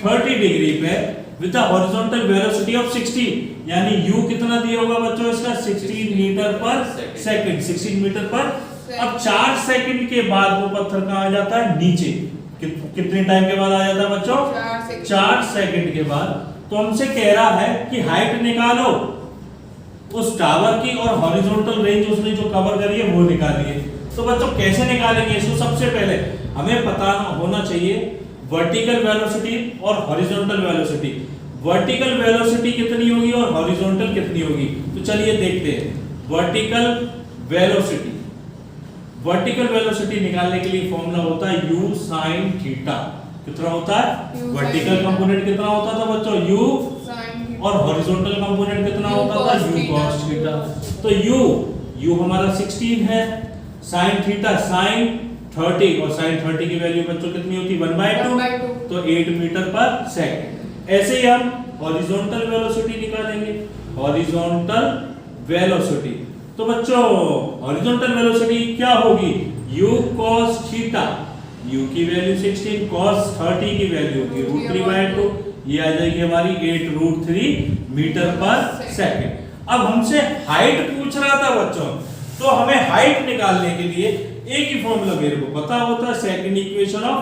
30 डिग्री पे with a horizontal velocity of 16, यानी u कितना दिया होगा बच्चों इसका 16 मीटर पर सेकंड, 16 मीटर पर। अब 4 सेकंड के बाद वो पत्थर कहां आ जाता है नीचे, कितने टाइम के बाद आ जाता है बच्चों 4 सेकंड के बाद। तो हमसे कह रहा है कि हाइट निकालो उस टावर की और हॉरिजॉन्टल रेंज उसने जो कवर करी है वो निकालिए। तो बच्चों कैसे निकालेंगे इसको, सबसे पहले हमें पता होना चाहिए वर्टिकल वेलोसिटी और हॉरिजॉन्टल वेलोसिटी, वर्टिकल वेलोसिटी कितनी होगी और हॉरिजॉन्टल कितनी होगी। तो चलिए देखते हैं वर्टिकल वेलोसिटी निकालने के लिए फॉर्मूला होता है u sin थीटा, कितना होता है वर्टिकल कंपोनेंट कितना होता था बच्चों u, और हॉरिजॉन्टल कंपोनेंट कितना होता था u cos थीटा। तो u हमारा 16 है, sin थीटा sin 30 और sin 30 की वैल्यू बच्चों कितनी होती है 1/2, तो 8 मीटर पर सेकंड। ऐसे ही हम हॉरिजॉन्टल वेलोसिटी निकालेंगे, हॉरिजॉन्टल वेलोसिटी। तो बच्चों हॉरिजॉन्टल वेलोसिटी क्या होगी, u cos थीटा, u की वैल्यू 16, cos 30 की वैल्यू होगी √3/2, ये आ जाएगी हमारी 8√3 मीटर पर सेकंड। अब हमसे हाइट पूछ रहा था बच्चों, तो हमें हाइट निकालने के लिए एक ही फॉर्मूला मेरे को पता होता है, सेकंड इक्वेशन ऑफ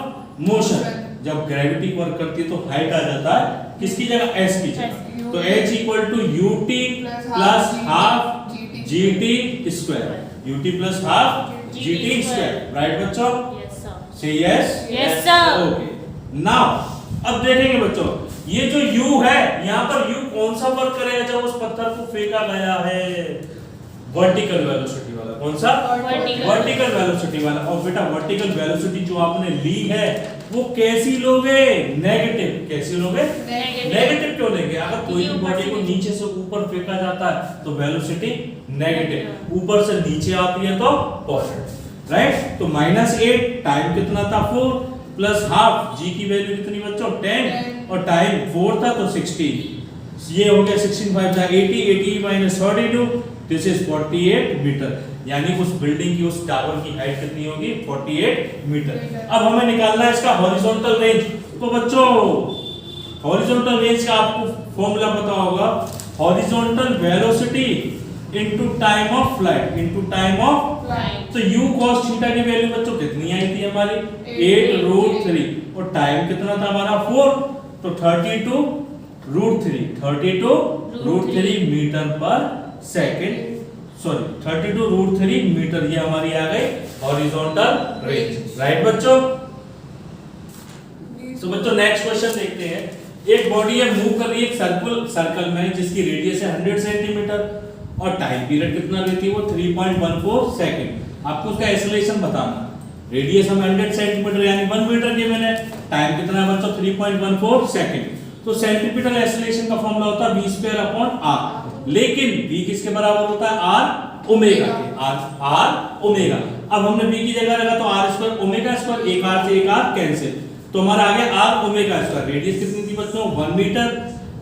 मोशन। जब ग्रेविटी वर्क करती है तो हाइट आ जाता है किसकी जगह, s की जगह, तो h = ut plus half gt square, ut plus half gt square, right बच्चों? से यस ओके। नाउ अब देखेंगे बच्चों, ये जो u है यहाँ पर u कौन सा वर्क करेगा जब उस पत्थर को फेंका गया है, वर्टिकल वेलोसिटी वाला। कौन सा, वर्टिकल वेलोसिटी वाला। और बेटा वर्टिकल वेलोसिटी जो आपने ली है वो कैसी लोगे, नेगेटिव। कैसी लोगे, नेगेटिव क्यों लेंगे, अगर कोई भी बॉडी को नीचे से ऊपर फेंका जाता है तो वेलोसिटी नेगेटिव, ऊपर से नीचे आती है तो पॉजिटिव, राइट? तो -8, टाइम कितना था 4, प्लस हाफ, g की वैल्यू कितनी बच्चों 10, और टाइम 4 था तो 16, ये हो गया 16 5 80, 80 - 32, दिस इज 48 मीटर। यानी उस बिल्डिंग की, उस टावर की हाइट कितनी होगी 48 मीटर। अब हमें निकालना है इसका हॉरिजॉन्टल रेंज। तो बच्चों हॉरिजॉन्टल रेंज का आपको फॉर्मूला पता होगा, horizontal velocity into time of flight, into time of flight. तो u cos थीटा की वैल्यू बच्चों कितनी आई थी हमारी 8√3, और टाइम कितना था हमारा 4, तो 32√3 metre per second, sorry 32√3 metre, ये हमारी आ गई हॉरिजॉन्टल रेंज, राइट बच्चों? तो बच्चों नेक्स्ट क्वेश्चन देखते हैं। एक बॉडी है मूव कर रही है एक सर्कल में जिसकी रेडियस है 100 सेंटीमीटर और टाइम पीरियड कितना लेती है वो 3.14 सेकंड। आपको उसका एक्सेलरेशन बताना। रेडियस हम 100 सेंटीमीटर यानी 1 मीटर गिवन है, टाइम कितना है बच्चों 3.14 सेकंड। तो सेंट्रीपिटल एक्सेलरेशन का फॉर्मूला होता है v²/r, लेकिन v किसके बराबर होता है r ओमेगा के, r ओमेगा। अब हमने v की जगह रखा तो r² ओमेगा स्क्वायर, एक r से एक r कैंसिल, तो हमारा आ गया r ओमेगा स्क्वायर। रेडियस कितनी थी बच्चों 1 मीटर,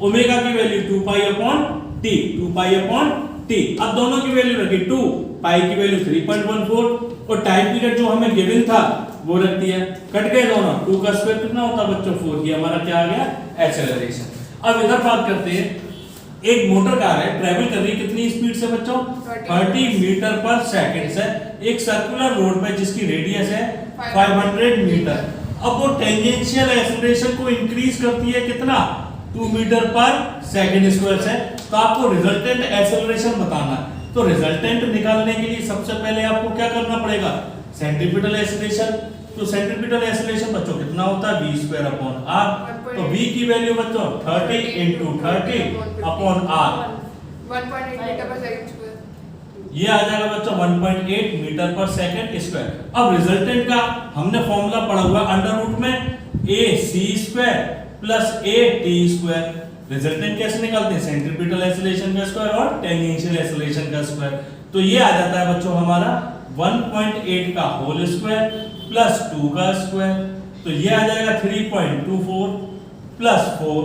ओमेगा की वैल्यू 2π/t, 2π/t। अब दोनों की वैल्यू रखी 2, पाई की वैल्यू 3.14 और टाइम पीरियड जो हमें गिवन था वो रख दिया, कट गए दोनों। 2 का स्क्वायर कितना होता है बच्चों 4, ये हमारा क्या आ गया एक्सेलरेशन। अब इधर बात करते हैं, एक मोटर कार है ट्रैवल कर रही है कितनी स्पीड से बच्चों 30 मीटर पर सेकंड से एक सर्कुलर रोड पे जिसकी रेडियस है 500 मीटर। अब वो टेंजेंशियल एक्सेलरेशन को इंक्रीज करती है कितना 2 मीटर पर सेकंड स्क्वायर से। तो आपको रिजल्टेंट एक्सेलरेशन बताना है। तो रिजल्टेंट निकालने के लिए सबसे पहले आपको क्या करना पड़ेगा सेंट्रीपिटल एक्सेलरेशन। तो सेंट्रीपिटल एक्सेलरेशन बच्चों कितना होता है v²/r। तो v की वैल्यू बच्चों 30 × 30/r 1.8 metre per second square, ये आ जाएगा बच्चों 1.8 मीटर पर सेकंड स्क्वायर। अब रिजल्टेंट का हमने फॉर्मूला पढ़ा हुआ अंडर रूट में ac² + at²। रिजल्टेंट कैसे निकालते हैं सेंट्रीपिटल एक्सेलरेशन का स्क्वायर और टेंजेंशियल एक्सेलरेशन का स्क्वायर। तो ये आ जाता है बच्चों हमारा 1.8 का होल स्क्वायर प्लस 2 का स्क्वायर, तो ये आ जाएगा 3.24 प्लस 4,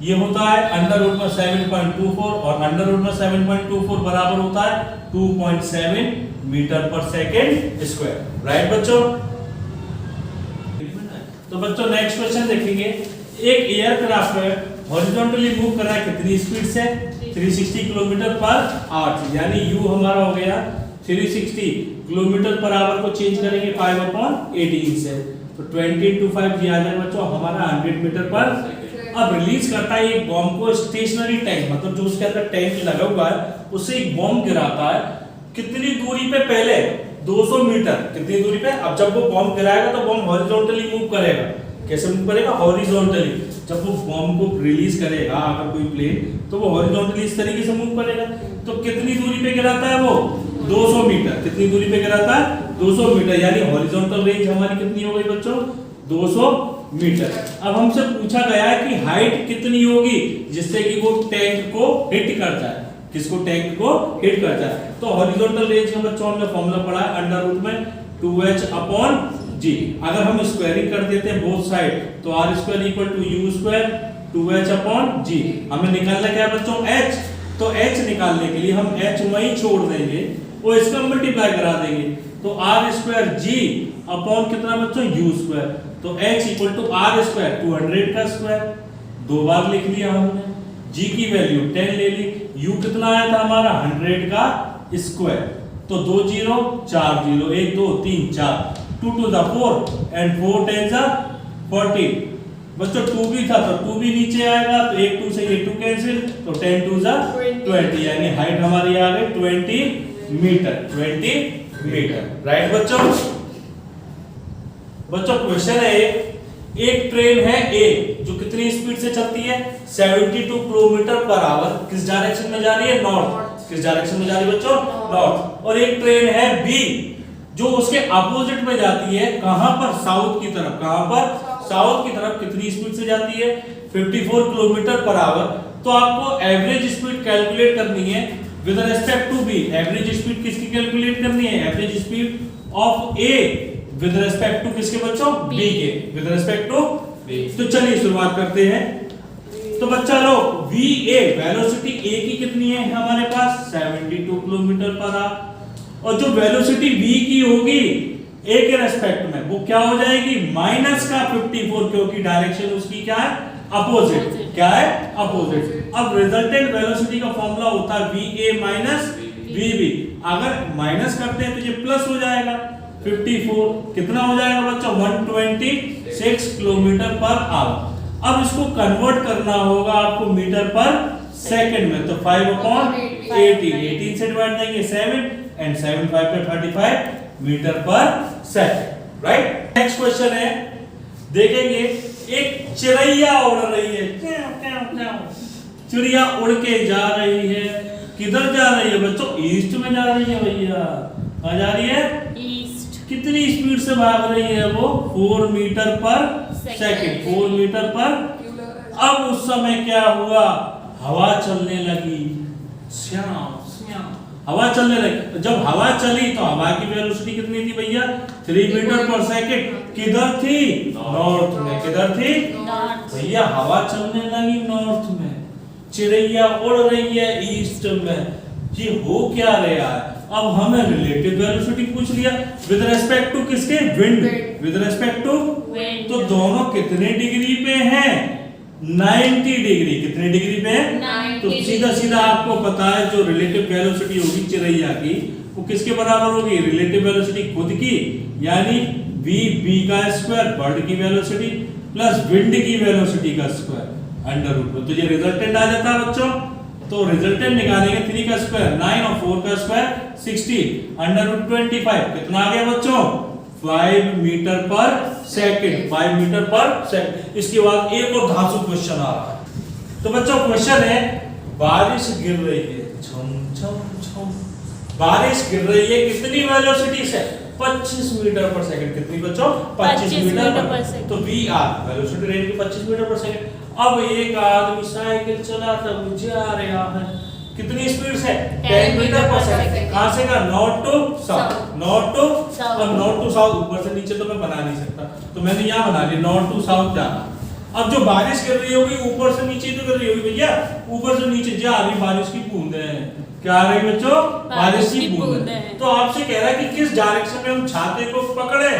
ये होता है अंडर रूट में 7.24 और अंडर रूट में 7.24 बराबर होता है 2.7 metre per second square, right बच्चों। तो बच्चों नेक्स्ट क्वेश्चन देखेंगे। एक एयरक्राफ्ट है हॉरिजॉन्टली मूव कर रहा है कितनी स्पीड से 360 किलोमीटर पर आवर, यानी u हमारा हो गया 360 किलोमीटर पर आवर को चेंज करेंगे 5/18 से, तो 20 × 5 ये आ जाएगा बच्चों हमारा 100 मीटर पर। अब रिलीज करता है एक बॉम्ब को स्टेशनरी टैंक, मतलब जो उसके अंदर टैंक लगा हुआ है उससे एक बॉम्ब गिराता है कितनी दूरी पे पहले 200 मीटर, कितनी दूरी पे। अब जब वो बॉम्ब गिराएगा तो बॉम्ब हॉरिजॉन्टली मूव करेगा, कैसे मूव करेगा हॉरिजॉन्टली। जब वो बॉम्ब को रिलीज करेगा अगर कोई प्लेन तो वो हॉरिजॉन्टली इस तरीके से मूव करेगा। तो कितनी दूरी पे गिराता है वो 200 मीटर, कितनी दूरी पे गिराता है 200 मीटर, यानी हॉरिजॉन्टल रेंज हमारी कितनी हो गई बच्चों 200 मीटर। अब हमसे पूछा गया है कि हाइट कितनी होगी जिससे कि वो टैंक को हिट करता है, किसको टैंक को हिट करता है। तो हॉरिजॉन्टल रेंज का बच्चों हमने फॉर्मूला पढ़ा है अंडर रूट में 2h अपॉन g। अगर हम स्क्वायरिंग कर देते हैं बोथ साइड तो r square equal to u square 2h upon g। हमें निकालना क्या है बच्चों h, तो h निकालने के लिए हम h वहीं छोड़ देंगे और इसका मल्टीप्लाई करा देंगे तो r स्क्वायर g अपॉन कितना बच्चों u स्क्वायर, तो h equal to r square 200 का स्क्वायर, दो बार लिख लिया हमने, g की वैल्यू 10 ले ली, u कितना आया था हमारा 100 का स्क्वायर, तो 2 0 4 0 1 2 3 4 2 to the 4 and 4 10 the 40। बच्चों 2 भी था तो 2 भी नीचे आएगा तो 1 2 से ये 2 कैंसिल तो 10 2 the 20, यानी हाइट हमारी आ गई 20 मीटर, 20 मीटर। राइट बच्चों। बच्चों क्वेश्चन है एक ट्रेन है ए जो कितनी स्पीड से चलती है 72 किलोमीटर पर आवर, किस डायरेक्शन में जा रही है नॉर्थ, किस डायरेक्शन में जा रही है बच्चों नॉर्थ। और एक ट्रेन है बी जो उसके अपोजिट में जाती है, कहां पर साउथ की तरफ, कहां पर साउथ की तरफ, कितनी स्पीड से जाती है 54 किलोमीटर पर आवर। तो आपको एवरेज स्पीड कैलकुलेट करनी है with respect to B. Average speed किसकी कैलकुलेट करनी है, average speed of A with respect to किसके बच्चों बी के, विद रिस्पेक्ट टू बी। तो चलिए शुरुआत करते हैं। तो बच्चा लोग वी ए वेलोसिटी ए की कितनी है हमारे पास 72 किलोमीटर पर आवर, और जो वेलोसिटी v की होगी a के रेस्पेक्ट में वो क्या हो जाएगी माइनस का 54, क्योंकि डायरेक्शन उसकी क्या है अपोजिट, क्या है अपोजिट। अब रिजल्टेंट वेलोसिटी का फॉर्मूला होता है va माइनस vb, अगर माइनस करते हैं तो ये प्लस हो जाएगा 54, कितना हो जाएगा बच्चों 126 किलोमीटर पर आवर। अब इसको कन्वर्ट करना होगा आपको मीटर पर सेकंड में, तो 5 अपॉन 18 से डिवाइड देंगे 7 एंड 7 5 पे 35 metre per second. Right. Next question है, देखेंगे एक चिड़ैया उड़ रही है, चिड़िया उड़ के जा रही है, किधर जा रही है बच्चों ईस्ट में जा रही है भैया, कहां जा रही है ईस्ट। कितनी स्पीड से भाग रही है वो 4 मीटर पर सेकंड, 4 मीटर पर। अब उस समय क्या हुआ, हवा चलने लगी, हवा चलने लगी। जब हवा चली तो हवा की वेलोसिटी कितनी थी भैया 3 मीटर पर सेकंड, किधर थी नॉर्थ में, किधर थी भैया हवा चलने लगी नॉर्थ में, चिड़ैया उड़ रही है ईस्ट में। ये हो क्या रहा है, अब हमें रिलेटिव वेलोसिटी पूछ लिया विद रिस्पेक्ट टू किसके विंड, विद रिस्पेक्ट टू, तो दोनों कितने डिग्री पे हैं 90 डिग्री, कितने डिग्री पे है, तो सीधा सीधा आपको पता है जो रिलेटिव वेलोसिटी होगी चिड़ैया की वो किसके बराबर होगी, रिलेटिव वेलोसिटी खुद की यानी v b का स्क्वायर बर्ड की वेलोसिटी प्लस विंड की वेलोसिटी का स्क्वायर अंडर रूट में। तो ये रिजल्टेंट आ जाता है बच्चों। तो रिजल्टेंट निकालेंगे 3 का स्क्वायर 9 और 4 का स्क्वायर 16 अंडर रूट 25, कितना आ गया बच्चों 5 metre per second, 5 metre per second. इसके बाद एक और धांसू क्वेश्चन आ रहा है। तो बच्चों क्वेश्चन है बारिश गिर रही है, छम छम छम, बारिश गिर रही है कितनी वेलोसिटी से 25 मीटर पर सेकंड, कितनी बच्चों 25 मीटर पर सेकंड। तो वी आर वेलोसिटी रेंज की 25 मीटर पर सेकंड। अब एक आदमी साइकिल चलाता हुआ जा रहा है कितनी स्पीड से 10 मीटर पर सेकंड, कहां से का north to south, north to south. अब नॉर्थ टू साउथ ऊपर से नीचे तो मैं बना नहीं सकता, तो मैंने यहां बना लिया नॉर्थ टू साउथ जाना। अब जो बारिश गिर रही होगी ऊपर से नीचे तो गिर रही होगी भैया, ऊपर से नीचे जा रही बारिश की बूंदें, क्या आ रही बच्चों बारिश की बूंदें। तो आपसे कह रहा है कि किस डायरेक्शन में हम छाते को पकड़े,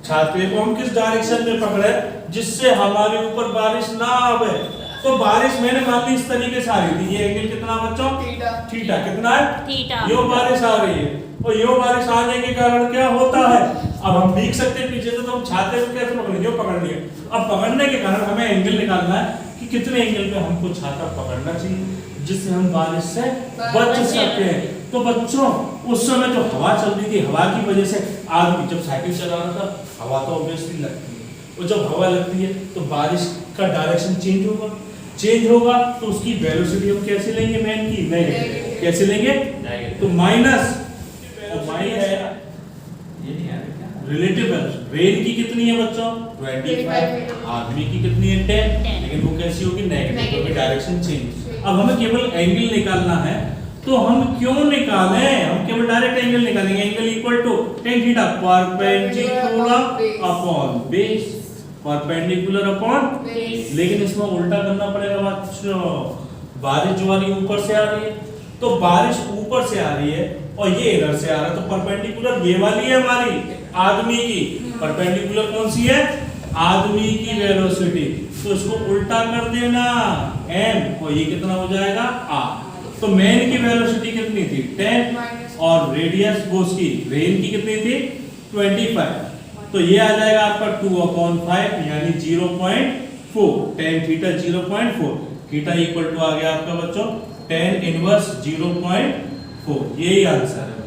छाते को हम किस डायरेक्शन में पकड़े जिससे हमारे ऊपर बारिश ना आवे। तो बारिश मैंने मान ली इस तरीके से आ रही थी, ये एंगल कितना बच्चों थीटा, कितना है थीटा, यो बारिश आ रही है और यो बारिश आने के कारण क्या होता है, अब हम भीग सकते हैं पीछे से, तो हम छाते को कैसे पकड़ेंगे, यो पकड़ लिए। अब पकड़ने के कारण हमें एंगल निकालना है कि कितने एंगल पे हमको छाता पकड़ना चाहिए जिससे हम बारिश से बच सकते हैं। तो बच्चों उस समय जो हवा चल रही थी, हवा की वजह से आदमी जब साइकिल चला रहा था हवा तो ऑब्वियसली लगती है, और जब हवा लगती है तो बारिश का डायरेक्शन चेंज होगा, चेंज होगा तो उसकी वेलोसिटी हम कैसे लेंगे मैन की नेगेटिव, कैसे लेंगे तो माइनस, माइनस है ये नहीं है रिलेटिव वेलोसिटी। रेन की कितनी है बच्चों 25, आदमी की कितनी है 10, लेकिन वो कैसी होगी नेगेटिव, क्योंकि डायरेक्शन चेंज। अब हमें केवल एंगल निकालना है, तो हम क्यों निकाले, हम केवल डायरेक्ट एंगल निकालेंगे, angle equal to tan theta perpendicular upon base, perpendicular upon base. लेकिन इसमें उल्टा करना पड़ेगा बच्चों, बारिश जो वाली ऊपर से आ रही है, तो बारिश ऊपर से आ रही है और ये इधर से आ रहा है, तो परपेंडिकुलर ये वाली है हमारी आदमी की, परपेंडिकुलर कौन सी है, आदमी की वेलोसिटी, तो इसको उल्टा कर देना m और ये कितना हो जाएगा r। तो मैन की वेलोसिटी कितनी थी 10 और रेडियस बोस की रेन की कितनी थी 25, तो ये आ जाएगा आपका 2/5 यानी 0.4, tan theta 0.4, theta equal to आ गया आपका बच्चों tan इनवर्स 0.4, यही आंसर है।